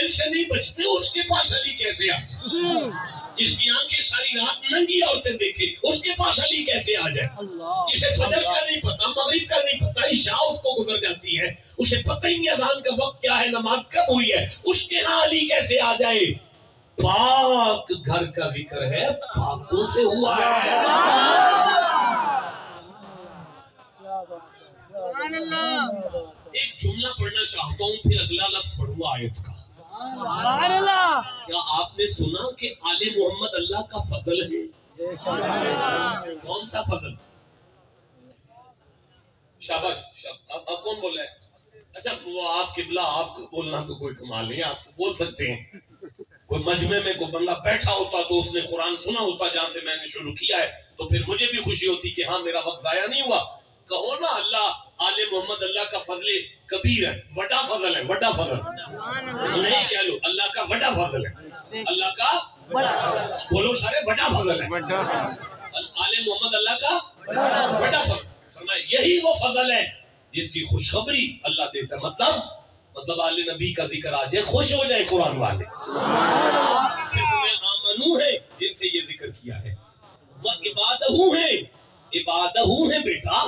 Mobile سے نہیں بچتے اس کے پاس علی کیسے آ جائے؟ جس کی آنکھیں ساری رات ننگی عورتیں دیکھیں اس کے پاس علی کیسے آ جائے؟ جسے فجر کا نہیں پتا، مغرب کا نہیں پتا، عشاء اس کو گزر جاتی ہے، اسے پتہ ہی نہیں اذان کا وقت کیا ہے، نماز کب ہوئی ہے، اس کے ہاں علی کیسے آ جائے؟ پاک گھر کا ذکر ہے، پاکوں سے ہوا ہے۔ سبحان اللہ۔ ایک جملہ پڑھنا چاہتا ہوں پھر اگلا لفظ پڑھوں آیت کا۔ سبحان اللہ۔ کیا آپ نے سنا کہ آل محمد اللہ کا فضل ہے؟ کون سا فضل؟ شاباش اب کون بول رہا ہے؟ اچھا وہ آپ قبلہ، آپ کو بولنا تو کوئی کمال نہیں، آپ تو بول سکتے ہیں۔ کوئی مجمع میں کوئی بندہ بیٹھا ہوتا تو اس نے قرآن سنا ہوتا جہاں سے میں نے شروع کیا ہے تو پھر مجھے بھی خوشی ہوتی کہ ہاں میرا وقت ضائع نہیں ہوا۔ کہو نا اللہ آل محمد اللہ کا فضل کبیر ہے، وڈا فضل ہے، وڈا فضل۔ نہیں کہہ لو اللہ کا وڈا فضل ہے، اللہ کا بولو سارے وڈا فضل ہے، آل محمد اللہ کا وڈا فضل۔ فرمایا یہی وہ فضل ہے جس کی خوشخبری اللہ دیتا ہے، مطلب آل نبی کا ذکر آ جائے خوش ہو جائے قرآن والے۔ پھر میں آمنو ہے جن سے یہ ذکر کیا ہے، وہ عبادہو ہے، عبادہو ہے بیٹا،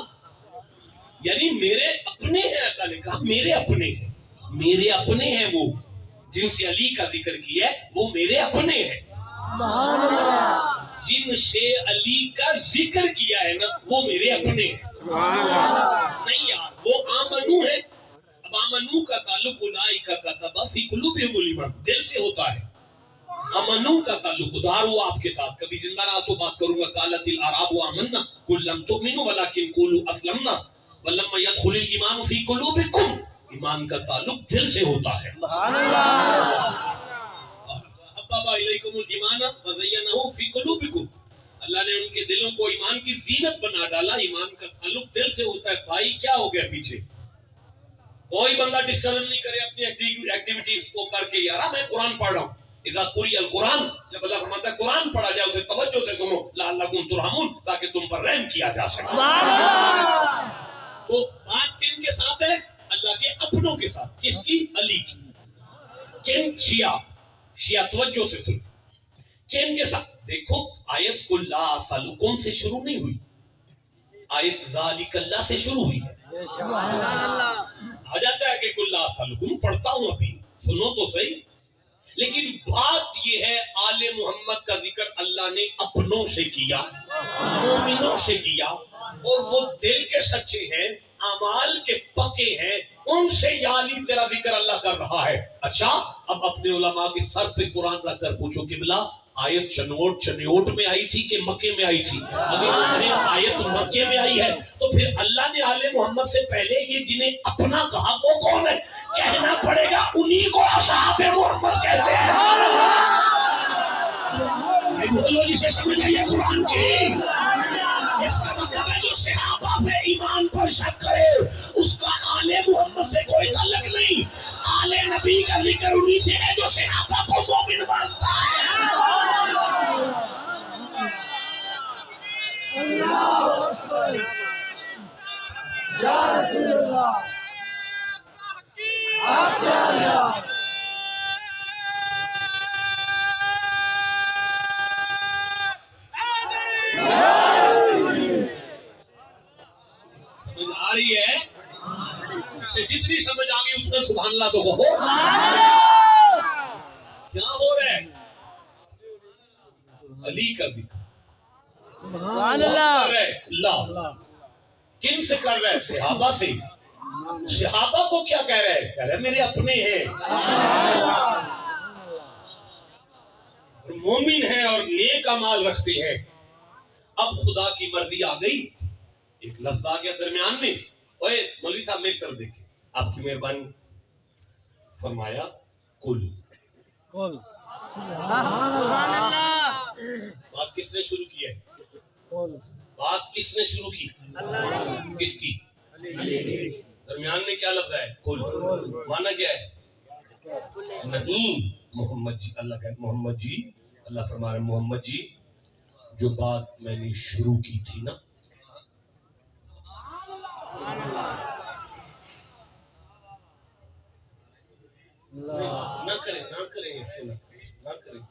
یعنی میرے اپنے ہیں، اللہ نے کہا میرے اپنے ہیں، میرے اپنے ہیں وہ جن سے علی کا ذکر کیا ہے، وہ میرے اپنے ہیں۔ جن سے علی کا ذکر کیا ہے نا وہ میرے اپنے ہیں۔ نہیں یار وہ آمنو ہے۔ اب آمنو کا تعلق اولئک کتب فی قلوبہم الایمان، دل سے ہوتا ہے۔ آمنو کا تعلق ادھار ہوا آپ کے ساتھ، کبھی زندہ رہا تو بات کروں گا۔ قالت الاعراب آمنا قل لم تؤمنوا ولکن قولوا اسلمنا ولما يدخل الایمان فی قلوبکم، ایمان کا تعلق دل سے ہوتا ہے۔ حبب الیکم الایمان وزینہ فی قلوبکم، اللہ نے ان کے دلوں کو ایمان کی زینت بنا ڈالا۔ ایمان کا تعلق دل سے ہوتا ہے۔ بھائی کیا ہو گیا پیچھے؟ کوئی بندہ ڈسٹرب نہیں کرے اپنی ایکٹیویٹیز کو کر کے، یار میں قرآن پڑھ رہا ہوں۔ اذا قرئ القرآن، جب اللہ فرماتا ہے قرآن پڑھا جائے اسے توجہ سے سنو، لعلکم ترحمون، تاکہ تم پر رحم کیا جا سکے۔ تو بات کن کے ساتھ ہے؟ اللہ کے اپنوں کے ساتھ۔ کس کی؟ علی کی۔ کن؟ شیعہ توجہ سے سن، کن کے ساتھ؟ دیکھو آیت قل لا اسألکم سے شروع نہیں ہوئی، آیت ذالک اللہ سے شروع ہوئی ہے۔ آ جاتا ہے کہ قل لا اسألکم پڑھتا ہوں، ابھی سنو تو صحیح۔ لیکن بات یہ ہے آل محمد کا ذکر اللہ نے اپنوں سے کیا، مومنوں سے کیا، اور وہ دل کے سچے ہیں، اعمال کے پکے ہیں، ان سے یا علی تیرا ذکر اللہ کر رہا ہے۔ اچھا اب اپنے علماء کے سر پہ قرآن رکھ کر پوچھو قبلہ آیت چنوٹ میں آئی تھی کہ مکے میں آئی تھی؟ اگر آیت مکے میں آئی ہے تو پھر اللہ نے آل محمد سے پہلے یہ جنہیں اپنا کہا وہ کون ہے؟ کہنا پڑے گا انہی کو اصحاب محمد کہتے ہیں۔ بولو جسے سمجھ آئیے قرآن کی، اس کا مطلب ہے جو صحابہ پہ ایمان پر شک کرے اس کا آل محمد سے کوئی تعلق نہیں۔ آل نبی کا ذکر انہی سے ہے جو صحابہ کو مومن مانتا ہے۔ یا رسول اللہ، سمجھ آ رہی ہے؟ اس سے جتنی سمجھ آ گئی اتنا سبحان اللہ تو کہو۔ کیا ہو رہا ہے؟ علی کا ذکر سبحان کر اللہ۔ رہا ہے اللہ، کن سے کر رہا ہے؟ صحابہ سے۔ صحابہ کو کیا کہہ رہا ہے؟ کہہ رہا ہے میرے اپنے ہیں، اور مومن ہیں اور نیک اعمال رکھتے ہیں۔ اب خدا کی مرضی آ گئی، ایک لفظ آ گیا درمیان میں، اوے مولوی صاحب میری طرف دیکھیں، آپ کی مہربانی، فرمایا کل۔ سبحان اللہ۔ بات کس نے شروع کی ہے؟ بات کس نے شروع کی؟ کس کی؟ درمیان میں کیا لفظ ہے؟ کل۔ معنی کیا ہے؟ نہیں محمد جی، اللہ کہتے محمد جی، اللہ فرما رہے محمد جی جو بات میں نے شروع کی تھی نا، نہ کریں ایسے نہ کریں.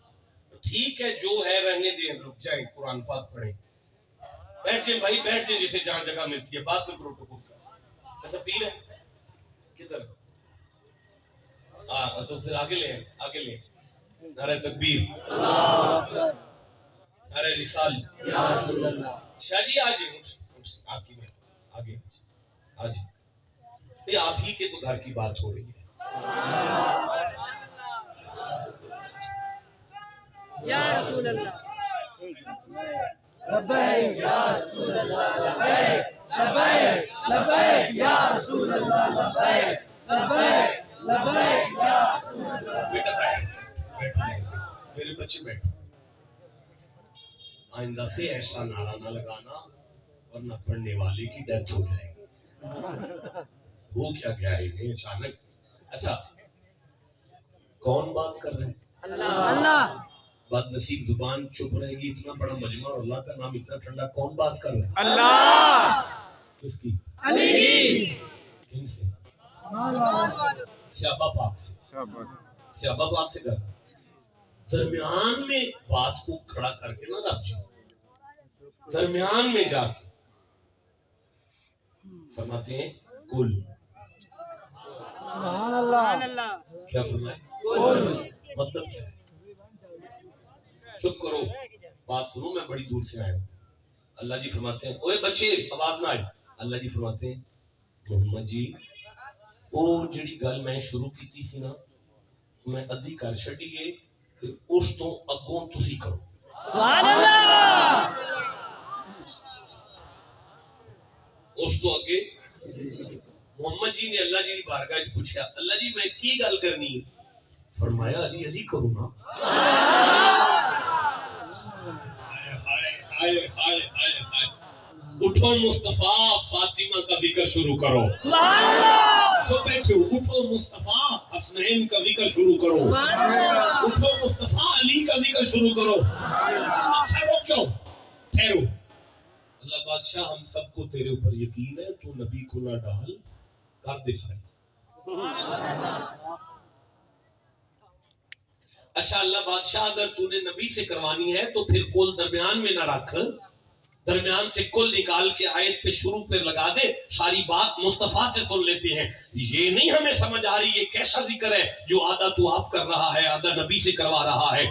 ٹھیک ہے جو ہے رہنے دیں, رک جائیں, قرآن پاک پڑھیں. بیٹھ جائیں بھائی, بیٹھ جائیں جسے جہاں جگہ ملتی ہے, بعد میں پروٹوکول کا. ایسا پیر ہے کدھر؟ تو پھر آگے لیں. نعرہ تکبیر, نعرہ رسال. شاہ جی آج آپ کی آگے آج آپ ہی کے تو گھر کی بات ہو رہی ہے. یا رسول اللہ. لبیک یا رسول اللہ, لبیک لبیک لبیک یا رسول اللہ, لبیک لبیک لبیک یا رسول اللہ. بیٹا بیٹھ, میرے بچے بیٹھ. آئندہ سے ایسا نعرہ نہ لگانا ورنہ پڑھنے والے کی ڈیتھ ہو جائے گی. وہ کیا ہے انہیں اچانک. اچھا کون بات کر رہے ہیں؟ اللہ. بد نصیب زبان چپ رہے گی. اتنا بڑا مجمع اور اللہ کا نام اتنا ٹھنڈا, کون بات کر رہے ہیں؟ اللہ. کس کی؟ علی. کن سے؟ صحابہ پاک سے. صحابہ پاک سے کر. درمیان میں بات کو کھڑا کر کے نہ رکھ جائے, درمیان میں جا کے فرماتے ہیں کل. سبحان اللہ. کیا فرمائے؟ مطلب کیا ہے؟ چپ کرو, بات سنو, میں بڑی دور سے آیا ہوں. اللہ جی فرماتے ہیں اوے بچے آواز نہ آئے. اللہ جی فرماتے ہیں محمد جی وہ جڑی گل میں شروع کی تھی نا, میں ادھی کر چھڈیے کہ اس تو اگوں تسی کرو. سبحان اللہ. اس تو اگے محمد جی نے اللہ جی کی بارگاہ وچ پوچھا اللہ جی میں کی گل کرنی ہے؟ فرمایا علی علی کرو نا. اٹھو مصطفیٰ فاطمہ کا ذکر شروع کرو. چپ بیٹھو, اٹھو مصطفیٰ حسنین کا ذکر شروع کرو. اٹھو مصطفیٰ علی کا ذکر شروع کرو. اچھا رک جاؤ, ٹھہرو. اللہ بادشاہ ہم سب کو تیرے اوپر یقین ہے, تو نبی کو نہ ڈال, کر دے سائے. اچھا اللہ بادشاہ اگر تو نے نبی سے کروانی ہے تو پھر کل درمیان میں نہ رکھ, درمیان سے کل نکال کے آیت پہ شروع پہ لگا دے, ساری بات مصطفیٰ سے سن لیتے ہیں. یہ نہیں ہمیں سمجھ آ رہی یہ کیسا ذکر ہے جو آدھا تو آپ کر رہا ہے آدھا نبی سے کروا رہا ہے,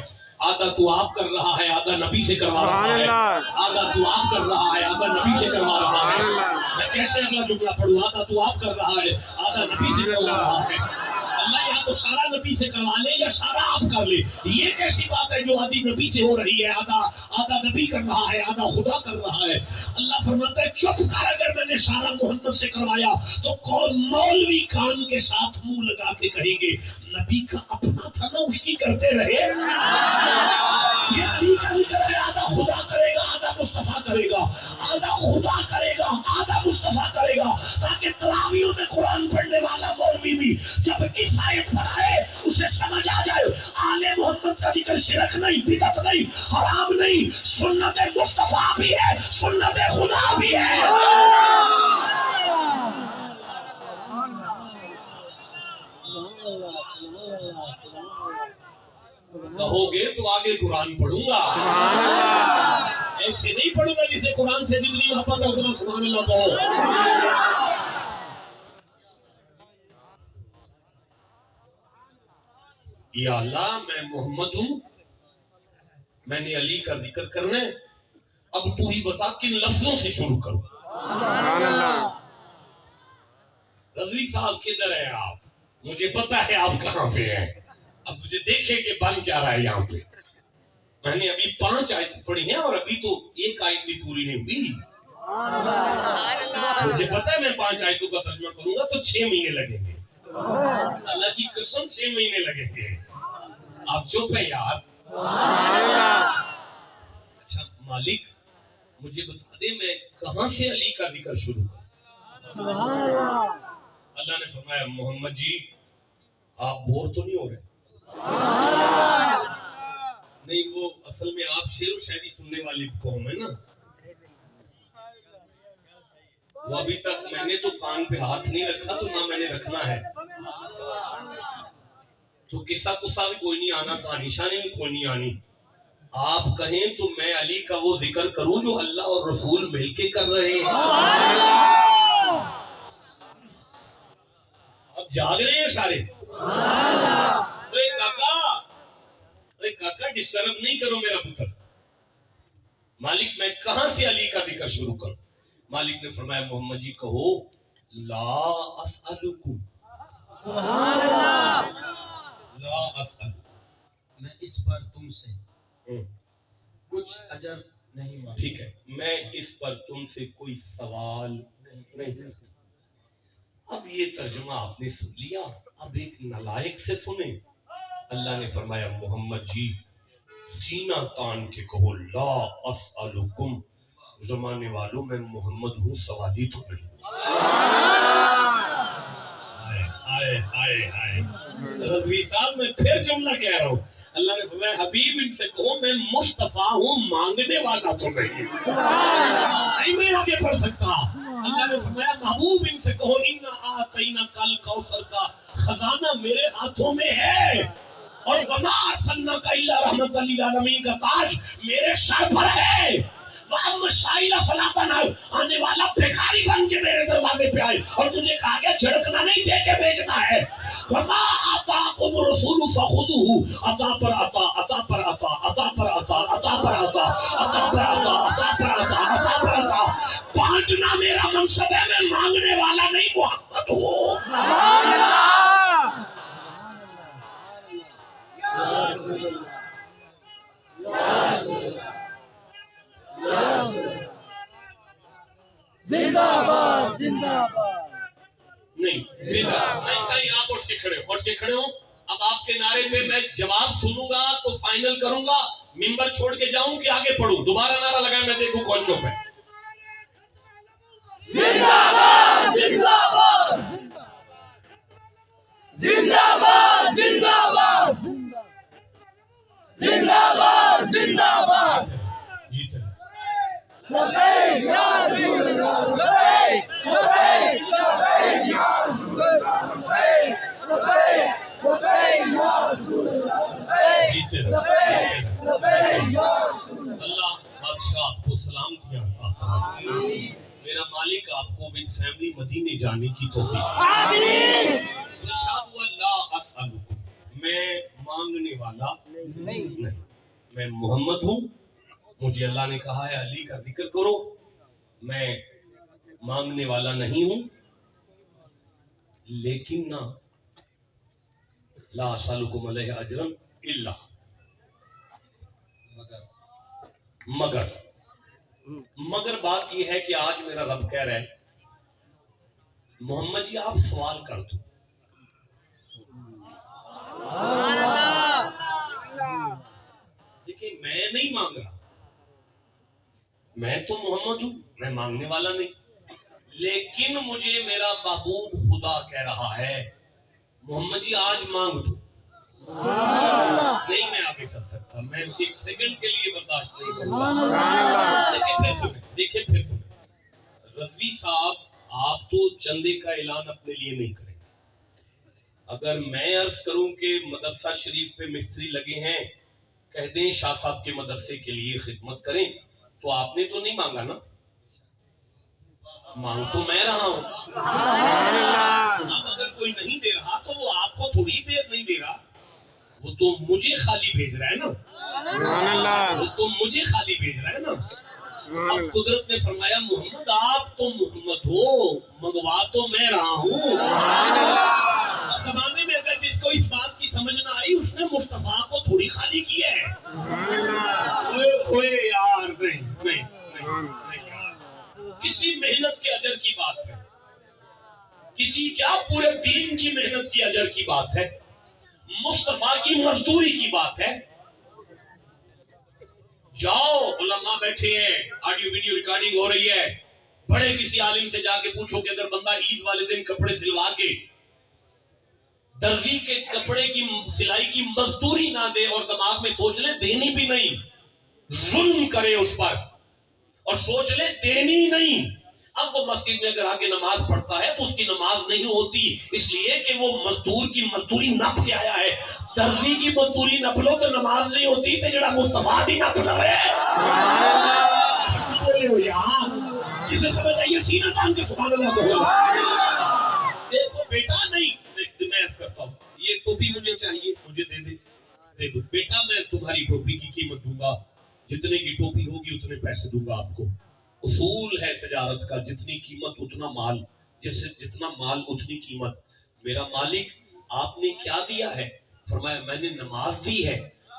آدھا تو آپ کر رہا ہے آدھا نبی سے کروا رہا ہے, آدھا تو آپ کر رہا ہے آدھا نبی سے کروا رہا ہے. میں کیسے اگلا جملہ پڑھوں؟ آدھا تو آپ کر رہا ہے آدھا نبی سے کروا رہا ہے. اللہ یا تو سارا نبی سے کروا لے یا سارا آپ کر لے. یہ کیسی بات ہے جو آدھی نبی سے ہو رہی ہے, آدھا نبی کر رہا ہے آدھا خدا کر رہا ہے. اللہ فرماتا ہے چپ کر, اگر میں نے سارا محمد سے کروایا تو کون مولوی کان کے ساتھ منہ لگا کے کہیں گے نبی کا اپنا تھا نا اس کی کرتے رہے. یہ علی کا ذکر ہے, آدھا خدا کرے گا آدھا مصطفیٰ کرے گا, آدھا خدا کرے گا آدھا مصطفیٰ کرے گا, تاکہ تراویحوں میں قرآن پڑھنے والا مولوی بھی جب اس آیت پر آئے اسے سمجھ آ جائے آل محمد کا ذکر شرک نہیں, بدعت نہیں, حرام نہیں, سنت مصطفیٰ بھی ہے سنت خدا بھی ہے. کہو گے تو آگے قرآن پڑھوں گا, ایسے نہیں پڑھوں گا جسے قرآن سے جتنی محبت ہے اتنا سبحان اللہ کہو. یا اللہ میں محمد ہوں, میں نے علی کا ذکر کرنا ہے, اب تو ہی بتا کن لفظوں سے شروع کروں. رضوی صاحب کدھر ہیں آپ؟ مجھے پتا ہے آپ کہاں پہ ہیں, اب مجھے دیکھیں کہ بن کیا رہا ہے یہاں پہ. میں نے ابھی 5 آیت پڑھی ہیں اور ابھی تو ایک آیت بھی پوری نہیں ہوئی. مجھے پتا ہے میں 5 آیتوں کا ترجمہ کروں گا تو 6 مہینے لگیں گے, اللہ کی قسم 6 مہینے لگیں گے. آپ چپ ہیں یار. اچھا مالک مجھے بتا دے میں کہاں سے علی کا ذکر شروع کروں؟ اللہ نے فرمایا محمد جی آپ بور تو نہیں ہو رہے؟ نہیں, وہ اصل میں آپ شعر و شاعری سننے والی قوم ہے نا, وہ ابھی تک میں نے تو کان پہ ہاتھ نہیں رکھا تو نہ میں نے رکھنا ہے. تو قصہ قصہ بھی کوئی نہیں آنا، کہانی شانی بھی کوئی نہیں آنی. آپ کہیں تو میں علی کا وہ ذکر کروں جو اللہ اور رسول مل کے کر رہے ہیں. اب جاگ رہے ہیں سارے. کاکا ڈسٹرب نہیں کرو میرا پتر. مالک میں کہاں سے علی کا ذکر شروع کروں؟ مالک نے فرمایا محمد جی کہو لا اسألکم. سبحان اللہ. لا اسأل، میں اس پر تم سے کچھ اجر نہیں مانگتا. ٹھیک ہے، میں اس پر تم سے کوئی سوال نہیں کرتا. اب یہ ترجمہ آپ نے سن لیا، اب ایک نالائق سے سنیں. اللہ نے فرمایا محمد جی سینہ تان کے کہو لا اسألکم. زمانے والوں میں محمد ہوں، سوالی تو نہیں. ہائے ہائے ہائے. رضوی صاحب میں پھر جملہ کہہ رہا ہوں. اللہ نے فرمایا حبیب ان سے کہو میں مصطفیٰ ہوں، مانگنے والا تو نہیں. نہیں میں آگے پڑھ سکتا. اللہ نے فرمایا محبوب ان سے کہو اِنَّا أَعْطَيْنَاكَ الْكَوْثَرَ کا خزانہ میرے ہاتھوں میں ہے، اور وَمَا أَرْسَلْنَاكَ إِلَّا رَحْمَةً لِّلْعَالَمِينَ کا تاج میرے سر پر ہے. وَأَمَّا السَّائِلَ فَلَا تَنْهَرْ. آنے والا بھکاری بن کے میرے دروازے پہ آئے اور مجھے کہا گیا جھڑکنا نہیں، دے کے بیچنا ہے. وَمَا آتَاكُمُ الرَّسُولُ فَخُذُوهُ. عطا پر عطا، عطا پر عطا، عطا پر عطا، عطا پر عطا، عطا پر عطا، عطا پر عطا، عطا پر عطا. بانٹنا میرا منصب ہے، میں مانگنے والا نہیں محمد ہوں. سبحان اللہ. یا رسول اللہ، یا رسول اللہ، یا رسول اللہ. زندہ باد، زندہ باد. نہیں زندہ نہیں. صحیح، آپ اٹھ کے کھڑے ہو، اٹھ کے کھڑے ہو. اب آپ کے نعرے پہ میں جواب سنوں گا تو فائنل کروں گا. منبر چھوڑ کے جاؤں کہ آگے پڑھوں؟ دوبارہ نعرہ لگائیں، میں دیکھوں کون چپ ہے. زندہ باد، زندہ باد، زندہ باد، زندہ باد، زندہ باد، زندہ باد. جیتے لبیک یا رسول اللہ، لبیک لبیک لبیک یا رسول اللہ، لبیک لبیک لبیک یا رسول اللہ، لبیک جیتے لبیک لبیک یا رسول اللہ. اللہ بادشاہ آپ کو سلام کیا عطا فرمائے. میرا مالک آپ کو ود فیملی مدینے جانے کی توفیق. آمین. ارشاد ہوا لا اسألکم، میں مانگنے والا نہیں، میں محمد ہوں. مجھے اللہ نے کہا ہے علی کا ذکر کرو، میں مانگنے والا نہیں ہوں. لیکن نہ لا اسألکم علیہ اجرا الا، مگر بات یہ ہے کہ آج میرا رب کہہ رہا ہے محمد جی آپ سوال کر دو. سبحان اللہ. دیکھیں میں نہیں مانگ رہا، میں تو محمد ہوں، میں مانگنے والا نہیں. لیکن مجھے میرا محبوب خدا کہہ رہا ہے محمد جی آج مانگ دو. نہیں میں آگے چل سکتا، میں ایک سیکنڈ کے لیے برداشت نہیں کروں گا. دیکھیں پھر سنیں. رضوی صاحب آپ تو چندے کا اعلان اپنے لیے نہیں کریں. اگر میں عرض کروں کہ مدرسہ شریف پہ مستری لگے ہیں، کہہ دیں شاہ صاحب کے مدرسے کے لیے خدمت کریں، تو آپ نے تو نہیں مانگا نا، مانگ تو میں رہا ہوں. اب اگر کوئی نہیں دے رہا تو وہ آپ کو تھوڑی دیر نہیں دے رہا، وہ تو مجھے خالی بھیج رہا ہے نا، وہ تو مجھے خالی بھیج رہا ہے نا. اب قدرت نے فرمایا محمد آپ تو محمد ہو، منگوا تو میں رہا ہوں. اب زمانے میں اگر جس کو اس بات کی سمجھ نہ آئی اس نے مصطفیٰ کو تھوڑی خالی کیا ہے. اوے یار نہیں یار. کسی محنت کے اجر کی بات ہے، کسی کیا پورے دین کی محنت کی اجر کی بات ہے، مصطفیٰ کی مزدوری کی بات ہے. جاؤ علماء بیٹھے ہیں، آڈیو ویڈیو ریکارڈنگ ہو رہی ہے، بڑے کسی عالم سے جا کے پوچھو کہ اگر بندہ عید والے دن کپڑے سلوا کے درزی کے کپڑے کی سلائی کی مزدوری نہ دے اور دماغ میں سوچ لے دینی بھی نہیں، ظلم کرے اس پر اور سوچ لے دینی نہیں، اب وہ مسجد میں اگر آگے نماز پڑھتا ہے تو اس کی نماز نہیں ہوتی، اس لیے کہ وہ مزدور کی مزدوری نپ کے آیا ہے۔ درزی کی مزدوری نپ لو تو نماز نہیں ہوتی، تو جڑا مصطفیٰ دی نپ لو ہے۔ بولے ہو یار، جسے سمجھ آئیے سینہ تان کے سبحان اللہ بولو۔ دیکھو بیٹا، نہیں میں عرض کرتا ہوں، یہ ٹوپی مجھے چاہیے، مجھے دے دے، دے دو بیٹا، میں تمہاری ٹوپی کی قیمت دوں گا، جتنے کی ٹوپی ہوگی اتنے پیسے دوں گا آپ کو۔ اصول ہے تجارت کا، جتنی قیمت اتنا مال، جیسے جتنا مال اتنی قیمت۔ میرا مالک آپ نے کیا دیا ہے؟ فرمایا میں نے نماز دی ہے۔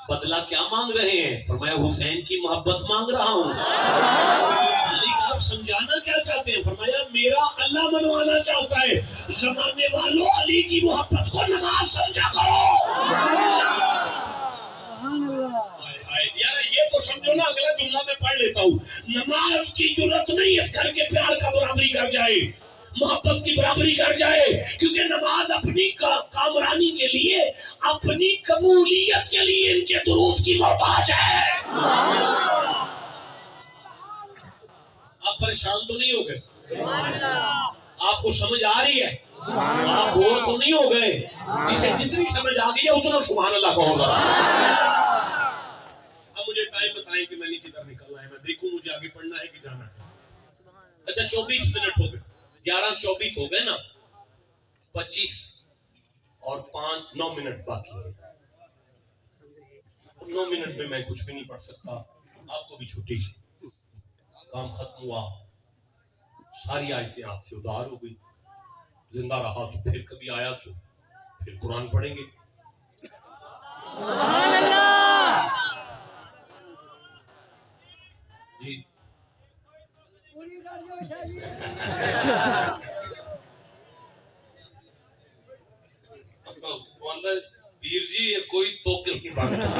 بدلہ کیا مانگ رہے ہیں؟ فرمایا حسین کی محبت مانگ رہا ہوں۔ مالک آپ سمجھانا کیا چاہتے ہیں؟ فرمایا میرا اللہ منوانا چاہتا ہے، زمانے والوں علی کی محبت کو نماز سمجھا کرو۔ یار یہ تو سمجھو نا، اگلا جملہ میں پڑھ لیتا ہوں۔ نماز کی ضرورت نہیں اس گھر کے پیار کا برابری کر جائے، محبت کی برابری کر جائے، کیونکہ نماز اپنی کامرانی کے لیے، اپنی قبولیت کے لیے ان کے درود کی محتاج ہے۔ آپ پریشان تو نہیں ہو گئے؟ آپ کو سمجھ آ رہی ہے؟ آپ بور تو نہیں ہو گئے؟ جسے جتنی سمجھ آ گئی ہے اتنا سبحان اللہ کہو گا۔ مجھے ٹائم بتائیں کہ میں نے کدھر نکلنا ہے، میں دیکھوں مجھے آگے پڑھنا ہے کہ جانا ہے۔ اچھا 24 منٹ ہو گئے، 11:24 ہو گئے نا، 25 اور 9 منٹ باقی ہے۔ 9 منٹ میں میں کچھ بھی نہیں پڑھ سکتا، آپ کو بھی چھٹی، کام ختم ہوا، ساری آیتیں آپ سے ادھار ہو گئی، زندہ رہا تو پھر کبھی آیا تو پھر قرآن پڑھیں گے۔ سبحان اللہ۔ جی پیر جی یہ کوئی توقع کی بات نہیں۔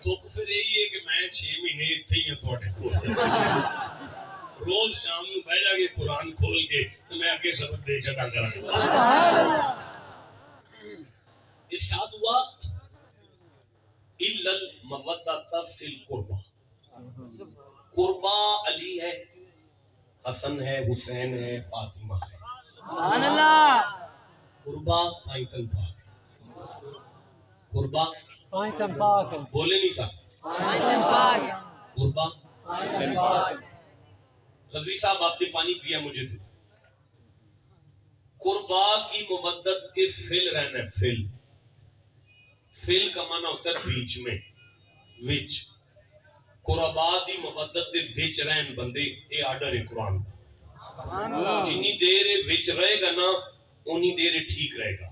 تو پھر یہی ہے کہ میں 6 مہینے اتنے ہی تھوڑے روز شام نو بہ جا کے قرآن کھول کے تو میں آگے سبق دے چکا کرا۔ ارشاد ہوا الا المودۃ فی القربہ، قربہ علی ہے، حسن ہے، حسین ہے، فاطمہ ہے۔ سبحان اللہ۔ قربہ پائنتن پاک، قربہ پائنتن پاک، بولے نہیں تھا، پائنتن پاک، قربہ۔ پائنتن پاک۔ رضوی صاحب آپ نے پانی پیا مجھے تھے۔ قربا کی مودت کے فل رہنا، فل کا معنی ہوتا ہے بیچ میں، وچ۔ قربا دی مودت دے وچ رہن بندے، اے آرڈر ہے قرآن کا۔ جنی دیر وچ رہے گا نا انی دیر ٹھیک رہے گا۔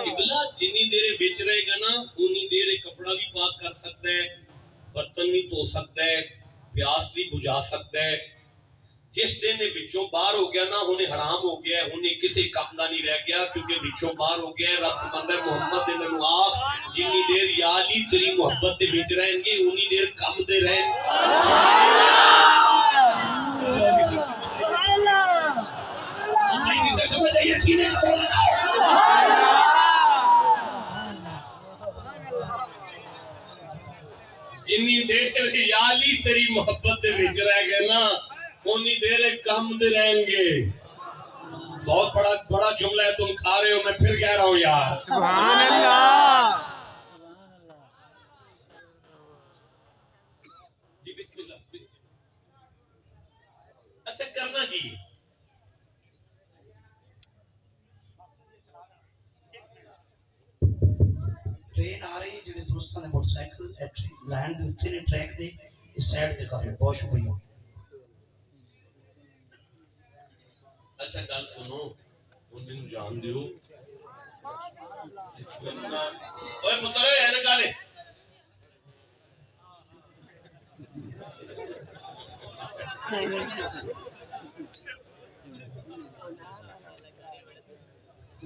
قبلہ جنی دیر وچ رہے گا نا انی دیر کپڑا بھی پاک کر سکتا ہے، برتن بھی دھو سکتا ہے، پیاس بھی بجھا سکتا ہے۔ جس دن وچوں باہر ہو گیا نا انہیں حرام ہو گیا ہے، انہیں کسی کام دا نہیں رہ گیا، کیونکہ وچوں باہر ہو گیا ہے۔ رب فرماندا ہے محمد دے مینوں آکھ جنی دیر یا علی تیری محبت دے وچ رہن گے انی دیر کم دے رہن۔ جسے سمجھ آئیے سینے کا بول لگاؤ۔ جنی دیر یا علی تیری محبت دے وچ رہ گئے نا انی دیر کم دے رہیں گے۔ بہت بڑا جملہ ہے، تم کھا رہے ہو، میں پھر کہہ رہا ہوں یار۔ سبحان اللہ۔ جی بسم اللہ۔ اچھا کرنا کی ٹرین آ رہی ہے، جڑے دوستوں نے موٹر سائیکل لینڈ دے اتنے نے ٹریک دے اس سائڈ تے کر لو، بہت شکریہ۔ اچھا گل سنو، ہن مینوں جان دیو، اوے پتر ہے نا گل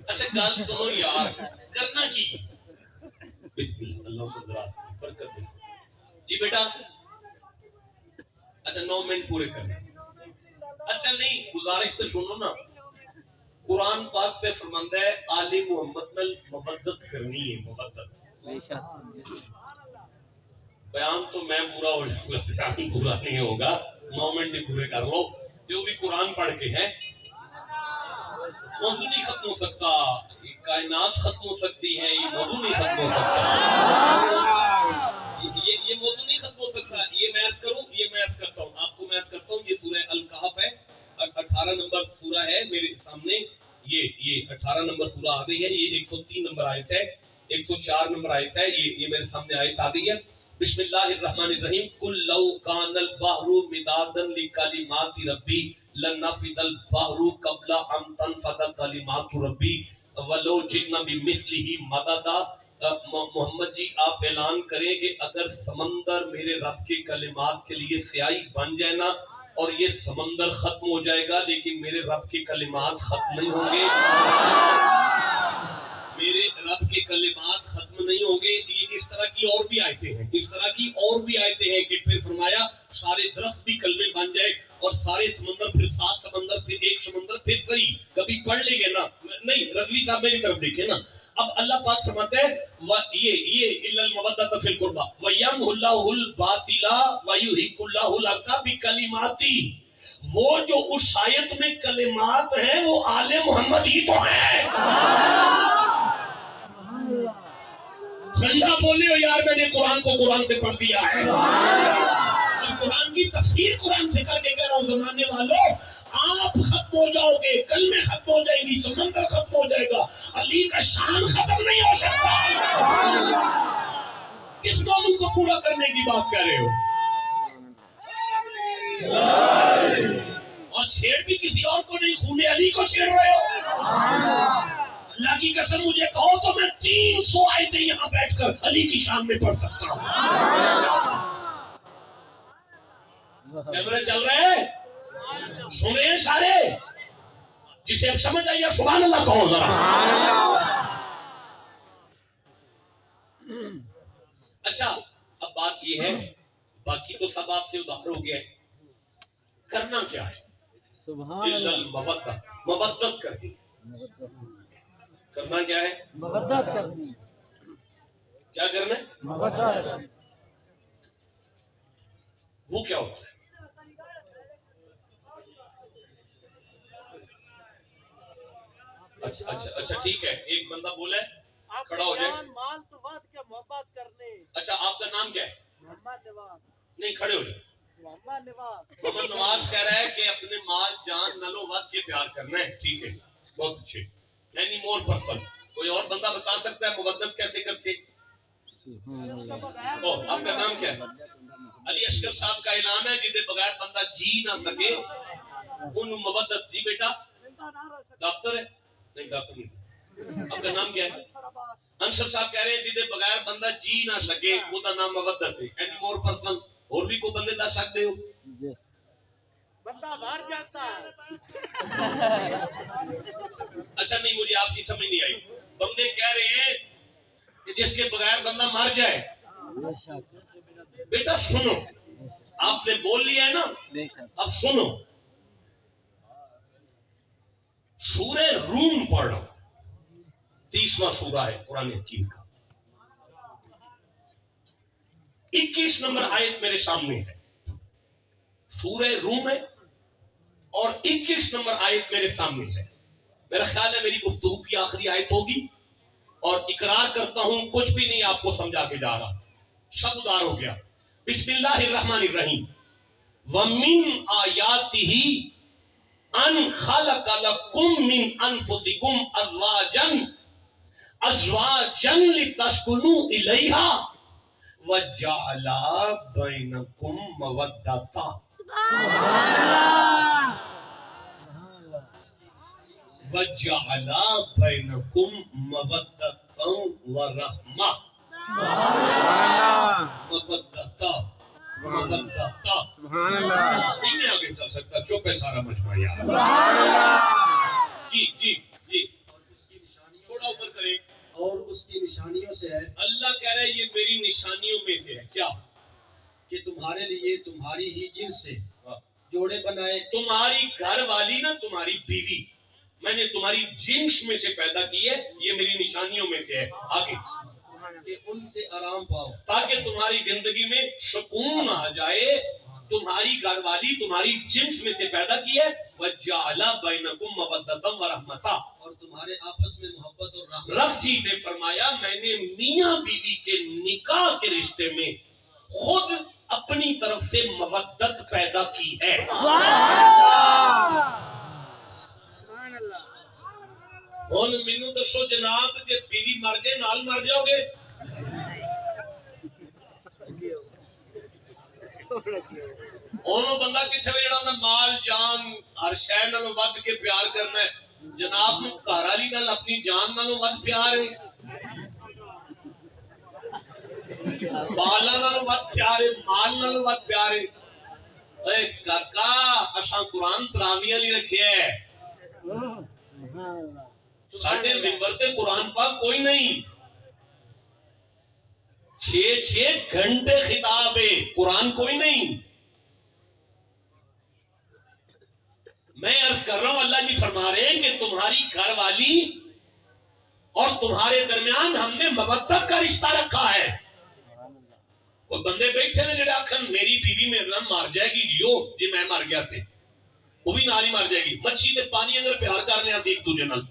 اچھا گل سنو یار، کرنا کی؟ بسم اللہ، اللہ کو دراز برکت دے۔ جی بیٹا اچھا 9 منٹ پورے کرنے. اچھا نہیں گزارش تو سنو نا. قرآن پاک پہ فرماندہ ہے آل محمد نل مبدت کرنی ہے. مبدت بیان تو میں پورا ہو جاؤں گا, بیان پورا نہیں ہوگا. 9 منٹ ہی پورے کر لو. جو بھی قرآن پڑھ کے ہے موضوع نہیں ختم ہو سکتا. یہ کائنات ختم ہو سکتی ہے, یہ موضوع نہیں ختم ہو سکتا. یہ موضوع نہیں ختم ہو سکتا. یہ میں عرض کروں, یہ میں عرض کرتا ہوں آپ کو, میں عرض کرتا ہوں یہ سورہ الکہف ہے, 18 نمبر سورہ ہے میرے سامنے. یہ 18 نمبر سورہ آ گئی ہے. یہ 103 نمبر آیت ہے, 104 نمبر آیت ہے. یہ میرے سامنے آیت آ گئی ہے. بسم اللہ الرحمن الرحیم. قل لو کان البحر مدادا لکلمات ربی لنفد البحر قبل ان تنفد کلمات ربی ولو جئنا بمثلہ مددا. محمد جی آپ اعلان کریں کہ اگر سمندر میرے رب کے کلمات کے لیے سیاہی بن جائے نا, اور یہ سمندر ختم ہو جائے گا لیکن میرے رب کے کلمات ختم نہیں ہوں گے. میرے رب کے کلمات ختم نہیں ہوں گے. یہ اس طرح کی اور بھی آیتیں ہیں, اس طرح کی اور بھی آیتیں ہیں کہ پھر فرمایا سارے درخت بھی کلمے بن جائے اور سارے سمندر, پھر 7 سمندر, پھر ایک سمندر, پھر صحیح کبھی پڑھ لیں گے نا. نہیں رضوی صاحب میری طرف دیکھیں نا. اب اللہ پاک فرماتے ہیں یہ الا المودۃ فی القربى ویمحو اللہ الباطل ویحق اللہ الحق بکلماتہ. وہ جو اس آیت میں کلمات ہیں وہ آل محمد ہی تو ہیں. ٹھنڈا بولے ہو یار, میں نے قرآن کو قرآن سے پڑھ دیا ہے اور قرآن کی تفسیر قرآن سے کر کے کہہ رہا ہوں. زمانے والوں آپ ختم ہو جاؤ گے, کلمے ختم ہو جائیں گی, سمندر ختم ہو جائے گا, علی کا شان ختم نہیں ہو سکتا. کس موضوع کو پورا کرنے کی بات کر رہے ہو؟ اور چھیڑ بھی کسی اور کو نہیں, خون علی کو چھیڑ رہے ہو. اللہ کی قسم مجھے کہو تو میں 300 آیتیں یہاں بیٹھ کر علی کی شان میں پڑھ سکتا ہوں. کیمرے چل رہے ہیں, سن رہے ہیں سارے. جسے اب سمجھ آئیے سبحان اللہ کہو ذرا. اچھا اب بات یہ ہے, باقی تو سب آپ سے ادھر ہو گیا ہے, کرنا کیا ہے؟ مودت کرنی. کرنا کیا ہے؟ مودت کرنی. کیا کرنا ہے؟ مودت. وہ کیا ہوتا ہے؟ اچھا ٹھیک ہے, ایک بندہ بولے کھڑا ہو جائے. مال تو بات کیا محبت کرنے. اچھا آپ کا نام کیا ہے؟ محمد نواز. نہیں کھڑے ہو جائے. محمد نواز. محمد نواز کہہ رہا ہے کہ اپنے مال جان نلو ود کے پیار کرنا ہے. ٹھیک ہے, بہت اچھے. اینی مور پرسن کوئی اور بندہ بتا سکتا ہے مودت کیسے کرتے؟ آپ کا نام کیا ہے؟ علی اشکر صاحب کا اعلان ہے جنہیں بغیر بندہ جی نہ سکے ان مودت. جی بیٹا ڈاکٹر ہے؟ نہیں ڈاکٹر نہیں. آپ کا نام کیا ہے؟ انصر صاحب کہہ رہے ہیں جنہیں بغیر بندہ جی نہ سکے وہ کا نام مودت ہے. اینی مور پرسن اور بھی کوئی بندے دس سکتے ہو؟ بندہ باہر جاتا ہے. اچھا نہیں مجھے آپ کی سمجھ نہیں آئی. بندے کہہ رہے ہیں کہ جس کے بغیر بندہ مر جائے. بیٹا سنو, آپ نے بول لیا ہے نا, اب سنو. سورہ روم پڑھو, 30واں سورہ ہے قرآن حکیم کا. 21 نمبر آیت میرے سامنے ہے. سورہ روم ہے اور 21 نمبر آیت میرے سامنے ہے. میرا خیال ہے میری گفتگو کی آخری آیت ہوگی اور اقرار کرتا ہوں کچھ بھی نہیں آپ کو سمجھا کے جا رہا, شب ادار ہو گیا. بسم اللہ الرحمن الرحیم. وَمِنْ آیَاتِهِ ان خلق لکم من انفسکم ازواجا لتسکنوا الیہا وجعل بینکم مودۃ. وجعل بینکم مودۃ ورحمہ. مودۃ سبحان اللہ. نہیں آگے چل سکتا, چپ ہے سارا مجمع یار. جی جی جی تھوڑا اوپر کریں. اور اس کی نشانیوں سے ہے. اللہ کہہ رہے ہیں یہ میری نشانیوں میں سے ہے. کیا کہ تمہارے لیے تمہاری ہی جنس سے جوڑے بنائے. تمہاری گھر والی نا تمہاری بیوی میں نے تمہاری جنس میں سے پیدا کی ہے، یہ میری نشانیوں میں سے ہے. آگے کہ ان سے آرام پاؤ. تاکہ تمہاری زندگی میں سکون آ جائے. تمہاری گھر والی تمہاری جنس میں سے پیدا کی ہے. وَجَعَلَ بَيْنَكُمْ مَوَدَّةً وَرَحْمَةً، اور تمہارے آپس میں محبت اور رحمت. رب جی نے فرمایا میں نے میاں بیوی کے نکاح کے رشتے میں خود اپنی طرف سے مودت پیدا کی ہے. ہن مینوں دسو جناب، جے بیوی مر جائے نال مر جاؤ گے؟ اونوں بندہ کتھے وے جڑا ہوندا مال جان ہر شے نالوں ود کے پیار کرنا ہے. جناب نوں گھر والی نال اپنی جان نالوں ود پیار ہے، بالاں نالوں ود پیار ہے، مال نالوں ود پیار ہے. اے کاکا اساں قرآن تراویح علی رکھیا ہے، ساڈے ممبر تے قرآن پاک کوئی نہیں. 6 گھنٹے خطاب ہے، قرآن کوئی نہیں. میں عرض کر رہا ہوں اللہ جی فرما رہے ہیں کہ تمہاری گھر والی اور تمہارے درمیان ہم نے مودت کا رشتہ رکھا ہے. کوئی بندے بیٹھے نے جڑے آکھن میری بیوی میرے نال مر جائے گی جی میں مر گیا تھے، وہ بھی نال ہی مر جائے گی. مچھی تے پانی اندر پیار کرنے آتی ایک دوجے نال،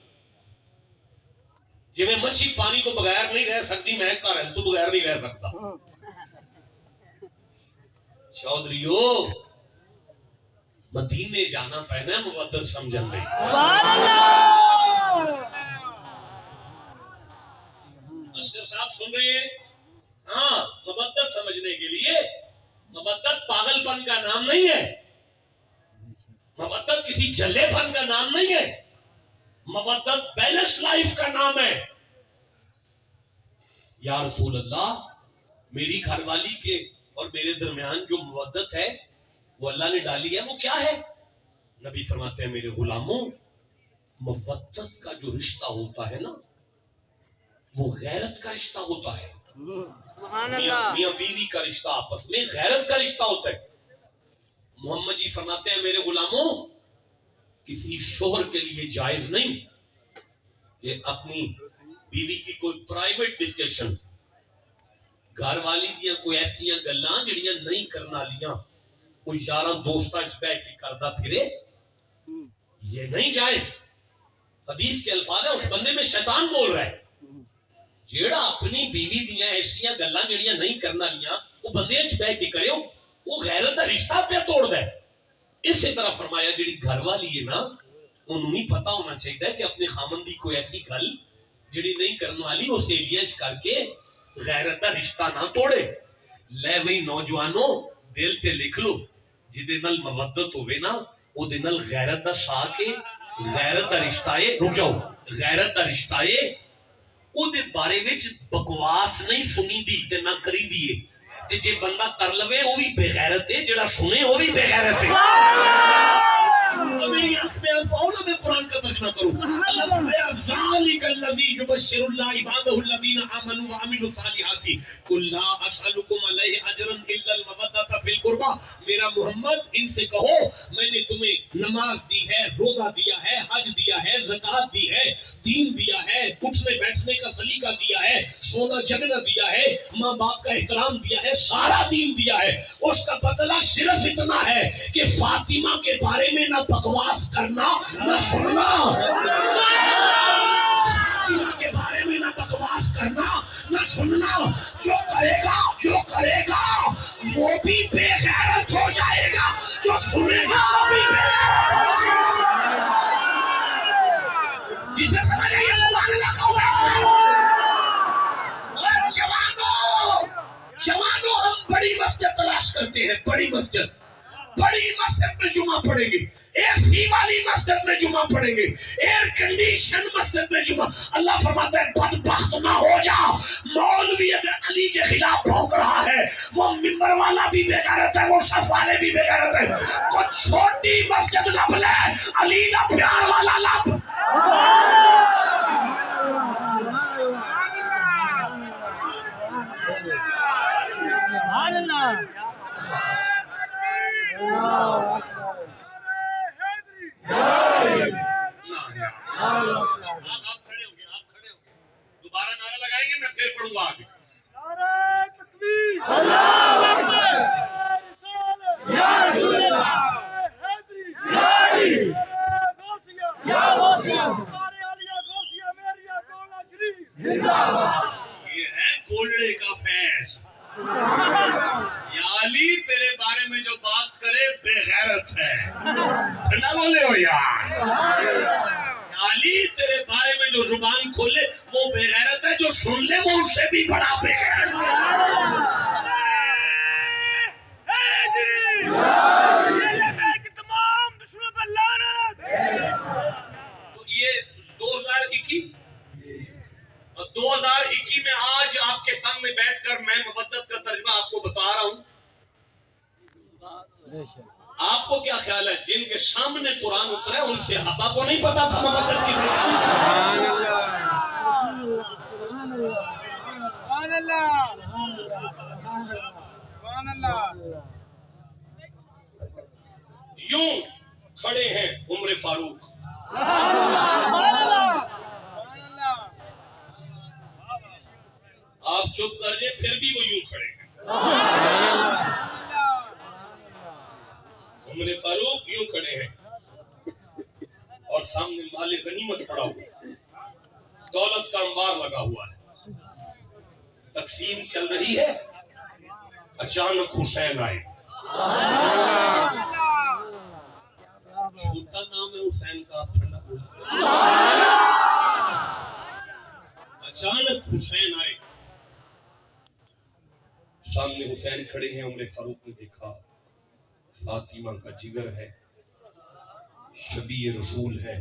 جی میں مچھی پانی تو بغیر نہیں رہ سکتی، میں گھر تو بغیر نہیں رہ سکتا. چودھریو مدینے جانا پہنا ہے مودت سمجھن میں. اسکر صاحب سن رہے ہیں؟ ہاں، مودت سمجھنے کے لیے مودت پاگل پن کا نام نہیں ہے، مودت کسی جلے پن کا نام نہیں ہے، مودت بیلنس لائف کا نام ہے. یا رسول اللہ، میری گھر والی کے اور میرے درمیان جو مودت ہے وہ اللہ نے ڈالی ہے، وہ کیا ہے؟ نبی فرماتے ہیں میرے غلاموں، مودت کا جو رشتہ ہوتا ہے نا وہ غیرت کا رشتہ ہوتا ہے. سبحان اللہ. میاں بیوی کا رشتہ آپس میں غیرت کا رشتہ ہوتا ہے. محمد جی فرماتے ہیں میرے غلاموں، کسی شوہر کے لیے جائز نہیں کہ اپنی بیوی کی کوئی پرائیویٹ ڈسکشن، گھر والی دیا کوئی ایسیاں گلاں جڑیاں نہیں کرنا لیاں کوئی یاراں دوستاں وچ بیٹھ کے کردا پھرے، یہ نہیں جائز. حدیث کے الفاظ ہیں اس بندے میں شیطان بول رہا ہے جیڑا اپنی بیوی دیاں ایسیاں گلاں جڑیاں نہیں کرنا لیاں وہ بندے وچ بیٹھ کے کرے، وہ غیرت دا رشتہ پہ توڑ دے. اسی طرح فرمایا جڑی گھر والی ہے نا انہوں نہیں پتا ہونا چاہیے کہ اپنے خامن دی کوئی ایسی گل جڑی نہیں کرنے والی وہ سیلیاں کر کے غیرت دا رشتہ نہ توڑے. لے وہی نوجوانوں دل تے لکھ لو، جدے نال مودت ہوئے نا او دے نال غیرت دا ساتھ ہے. غیرت دا رشتہ ہے، رک جاؤ، غیرت دا رشتہ ہے او دے بارے وچ بکواس نہیں سنی دی تے نہ کری دیے. تے جے بندہ کر لوے وہ بھی بے غیرت ہے، جڑا سنے وہ بھی بے غیرت ہے. تو میری آنکھ میں آن پاؤ نا میں قرآن کا ترجمہ کروں. اللہ فرمایا ذالک الذی یبشر اللہ عبادہ الذین آمنوا وعملوا الصالحات قل لا اسألکم علیہ اجرا الا المودۃ فی القربى. میرا محمد ان سے کہو میں نے تمہیں نماز دی ہے، روزہ دیا ہے، حج دیا ہے، زکوٰۃ دی ہے، دین دیا ہے، اٹھنے بیٹھنے کا سلیقہ دیا ہے، سونا جگنا دیا ہے، ماں باپ کا احترام دیا ہے، سارا دین دیا ہے. اس کا بدلہ صرف اتنا ہے کہ فاطمہ کے بارے میں نہ بکواس کرنا نہ سننا، فاطمہ کے بارے میں نہ بکواس کرنا نہ سننا. جو کرے گا وہ بھی بے غیرت ہو جائے گا، جو سنے گا وہ بھی بے غیرت ہو جائے گا. جسے سمجھ آئیے سبحان اللہ کا جوانوں ہم بڑی مسجد تلاش کرتے ہیں، بڑی مسجد میں جمعہ پڑھیں گے، اے سی والی مسجد میں جمعہ پڑھیں گے، ایئر کنڈیشن مسجد میں جمعہ. اللہ فرماتا ہے بدبخت نہ ہو جا. مولوی اگر علی کے خلاف بھونک رہا ہے وہ ممبر والا بھی بے غیرت ہے، وہ صف والے بھی بے غیرت ہے. کچھ چھوٹی مسجد لب لے، علی کا پیار والا لب. گیا. آپ کھڑے ہو گئے, آپ کھڑے ہو گئے. دوبارہ نعرہ لگائیں گے, میں پھر پڑھوں گا آگے. نعرہ تکبیر, اللہ اکبر, یا رسول اللہ, حیدری, یا علی, غوثیہ, یا غوثیہ, ہمارے عالیہ غوثیہ میریہ گولہ شریف زندہ باد. یہ ہے گولڑے کا فیض. یا علی تیرے بارے میں جو بات کرے بے غیرت ہے. ٹھنڈا بولے ہو یار. علی تیرے بارے میں جو زبان کھولے وہ بے غیرت ہے, جو سن لے وہ اس سے بھی بڑا بے غیرت ہے. تمام دشمنوں پر لعنت. تو یہ 2021 میں آج آپ کے سامنے بیٹھ کر میں مودت کا ترجمہ آپ کو بتا رہا ہوں. آپ کو کیا خیال ہے جن کے سامنے قرآن اترا ہے ان سے صحابہ کو نہیں پتا تھا مودت کی سبحان اللہ, سبحان اللہ. یوں کھڑے ہیں عمر فاروق. آپ چپ کر جائے پھر بھی وہ یوں کھڑے ہیں. عمر فاروق یوں کھڑے ہیں اور سامنے مال غنیمت پڑا ہوا ہے, دولت کا انبار لگا ہوا ہے, تقسیم چل رہی ہے. اچانک حسین آئے. چھوٹا نام ہے حسین کا, آپ ٹھنڈا بولیں. اچانک حسین آئے. سامنے حسین کھڑے ہیں. عمر فاروق نے دیکھا فاطمہ کا جگر ہے, شبیہ رسول ہے,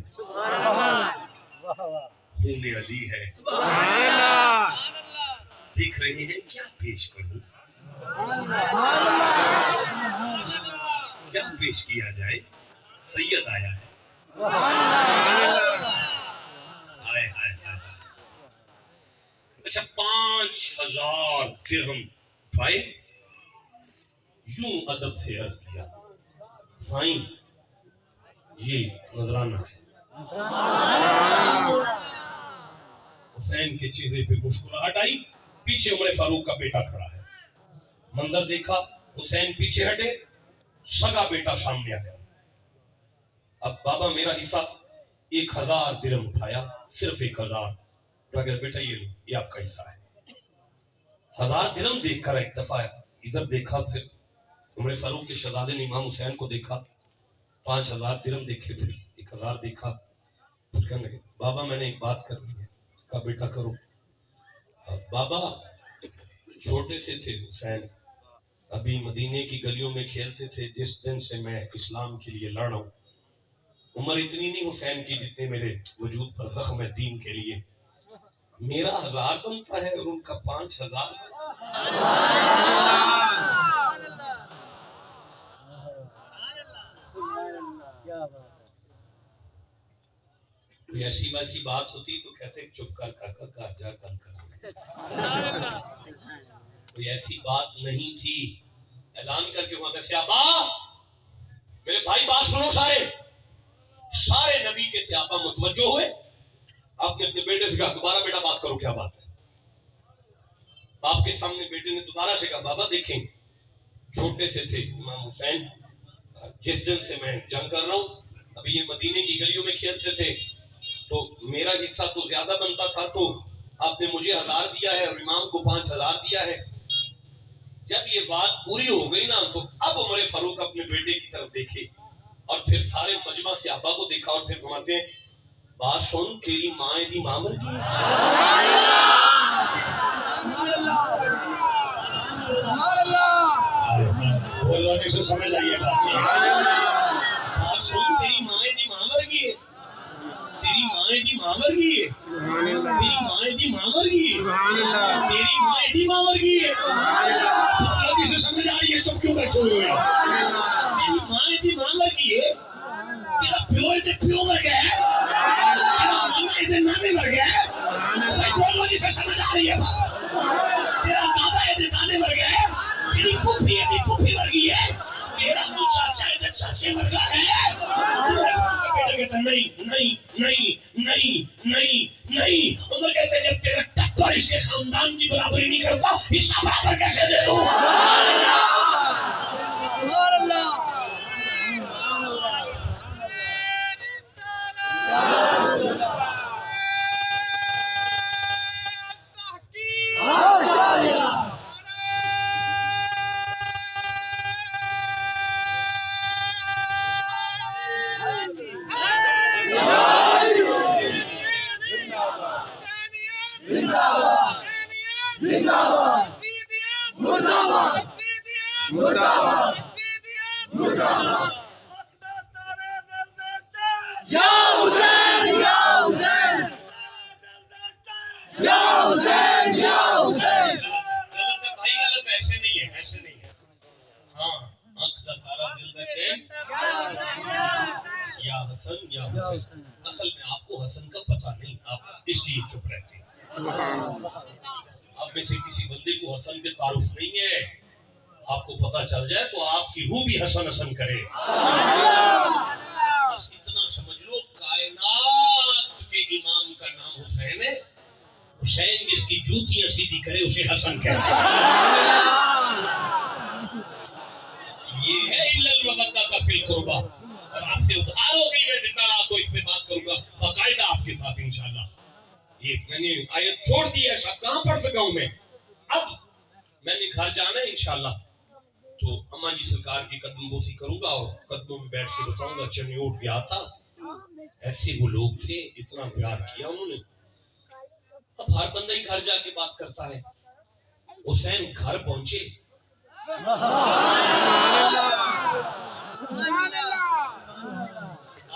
خون علی ہے. دیکھ رہے ہیں کیا پیش کروں, کیا پیش کیا جائے. سید آیا ہے. ہائے ہائے ہائے. اچھا 5000 درہم اٹھائے, یوں ادب سے عرض کیا فائن یہ نذرانہ ہے. حسین کے چہرے پہ مسکراہٹ آئی. پیچھے عمر فاروق کا بیٹا کھڑا ہے. منظر دیکھا, حسین پیچھے ہٹے, سگا بیٹا سامنے آیا. اب بابا میرا حصہ 1000 درہم اٹھایا, صرف 1000. اگر بیٹا یہ لو, یہ آپ کا حصہ ہے. 1000 درہم دیکھ کر ایک دفعہ ادھر دیکھا, پھر عمر فاروق کے شہزادے نے امام حسین کو دیکھا. 5000 درہم دیکھے, پھر 1000 دیکھا. پھر کہنے لگے بابا میں نے ایک بات کرنی ہے. کہا بیٹا کرو. بابا چھوٹے سے تھے حسین, ابھی مدینے کی گلیوں میں کھیلتے تھے جس دن سے میں اسلام کے لیے لڑ رہا ہوں. عمر اتنی نہیں حسین کی جتنے میرے وجود پر زخم ہے دین کے لیے. میرا 1000 بنتا ہے اور ان کا 5000. کوئی ایسی ویسی بات ہوتی تو کہتے چپ کر کاکا گھر جا کل کریں گے. کوئی ایسی بات نہیں تھی. اعلان کر کے وہاں کہ صحابہ, میرے بھائی بات سنو. سارے نبی کے صحابہ متوجہ ہوئے. آپ نے اپنے بیٹے سے کہا دوبارہ بیٹا بات کرو, کیا بات ہے. باپ کے سامنے بیٹے نے دوبارہ سے کہا بابا دیکھیں چھوٹے سے تھے امام حسین, جس دن سے میں جنگ کر رہا ہوں, ابھی یہ مدینے کی گلیوں میں کھیلتے تھے تو میرا حصہ تو زیادہ بنتا تھا, تو آپ نے مجھے 1000 دیا ہے اور امام کو 5000 دیا ہے. جب یہ بات پوری ہو گئی نا تو اب عمر فاروق اپنے بیٹے کی طرف دیکھے اور پھر سارے مجمع صحابہ کو دیکھا اور پھر فرماتے ہیں بات سن تیری ماں دی مامر کی. بولو جسے سمجھ آئیے بات سن تیری ماں دی مامر کی ہے. تیری ماں دی مامر کی ہے. تیری ماں دی مامر کی ہے. تیری ماں دی مامر کی ہے. بولو جسے سمجھ آ رہی ہے, چپ کیوں بیٹھے ہوئے. تیری ماں دی مامر کی ہے. تیرا پیو ادھر پیو مر گیا ہے. تیرا ماما ادھر نانے مر گیا ہے. بولو جسے سمجھ آ رہی ہے بات. تیرا دادا ادھر دادے مر گیا ہے. تیری پھوپھی ادھر پھوپھی مر گئی ہے. تیرا وہ چاچا ادھر چاچے مر گیا ہے. عمر کہتا نہیں نہیں نہیں نہیں نہیں نہیں. عمر کہتے جب تیرا ٹکر اس کے خاندان کی برابری نہیں کرتا حصہ برابر کیسے دے دوں؟ اصل میں آپ کو حسن کا پتہ نہیں، آپ اس لیے چپ رہتے ہیں. آپ میں سے کسی بندے کو حسن کے تعارف نہیں ہے، آپ کو پتہ چل جائے تو آپ کی روح بھی حسن حسن کرے. بس اتنا سمجھ لو کائنات کے امام کا نام حسین ہے. حسین جس کی جوتیاں سیدھی کرے اسے حسن کہتے ہیں. یہ ہے الا المودۃ فی القربہ. اور آپ سے ادھار ہو گئی، میں زندہ رہا تو اس پہ بات کروں گا باقاعدہ آپ کے ساتھ انشاءاللہ. یہ میں نے آیت چھوڑ دی ہے، شاید کہاں پڑھ سکا ہوں میں. اب میں نے گھر جانا ہے انشاءاللہ تو اماں جی سرکار کی قدم بوسی کروں گا اور قدموں میں بیٹھ کے بتاؤں گا چنی اٹھ گیا تھا. ایسے وہ لوگ تھے، اتنا پیار کیا انہوں نے. اب ہر بندہ ہی گھر جا کے بات کرتا ہے. حسین گھر پہنچے،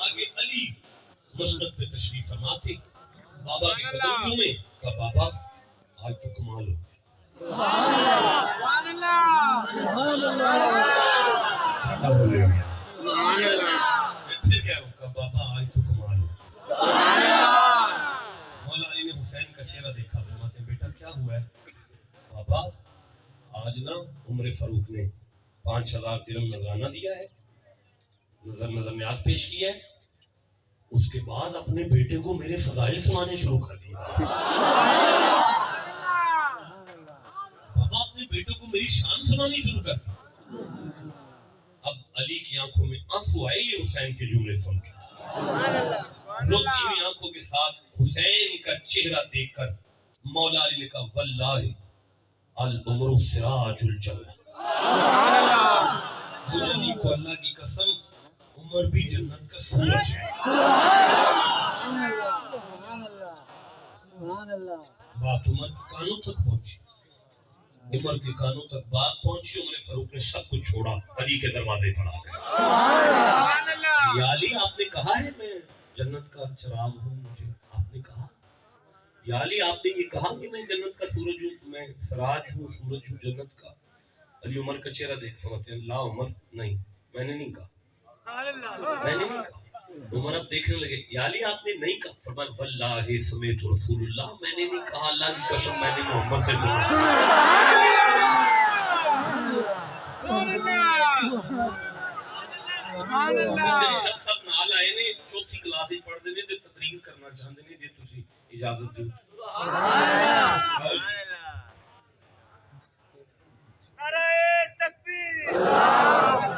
آگے علی مسند پہ تشریف فرما تھے. بابا کے قدم چومے، کہا بابا آج تو کمال ہو گیا. میں پھر کہہ رہا ہوں کہا بابا آج تو کمال ہو گیا. مولا علی نے حسین کا چہرہ دیکھا، فرماتے ہیں بیٹا کیا ہوا ہے؟ بابا آج نا عمر فاروق نے 5000 درہم نذرانہ دیا ہے، نظر نیاز پیش کیا ہے. اس کے بعد اپنے بیٹے کو میرے فضائل سنانے شروع کر دیے. بابا اپنے بیٹے کو میری شان سنانی شروع کر دی. اب علی کی آنکھوں میں آنسو آئے یہ حسین کے جملے سن کے. روتی ہوئی آنکھوں کے ساتھ حسین کا چہرہ دیکھ کر مولا علی نے کہا واللہ العمر سراج الجنہ. مجھے علی کو اللہ کی قسم عمر بھی جنت کا سورج ہے. بات عمر کے کانوں تک پہنچی، عمر کے کانوں تک بات پہنچی. عمر فاروق نے سب کچھ چھوڑا، علی کے دروازے پر آ گئے. یا علی آپ نے کہا ہے میں جنت کا چراغ ہوں، مجھے آپ نے کہا. یا علی آپ نے یہ کہا کہ میں جنت کا سورج ہوں، میں سراج ہوں، سورج ہوں جنت کا. علی عمر کا چہرہ دیکھ فرماتے ہیں لا عمر نہیں، میں نے نہیں کہا، میں نے نہیں کہا. عمر اب دیکھنے لگے یا علی آپ نے نہیں کہا. فرمایا واللہ سمیت رسول اللہ، میں نے نہیں کہا، اللہ کی قسم میں نے محمد سے سنا. سچے شخص سب نال آئے نے، چوتھی کلاس ہی پڑھ دینے تے تقریر کرنا چاہتے نے. جے تسی اجازت دیو. نعرہ تکبیر.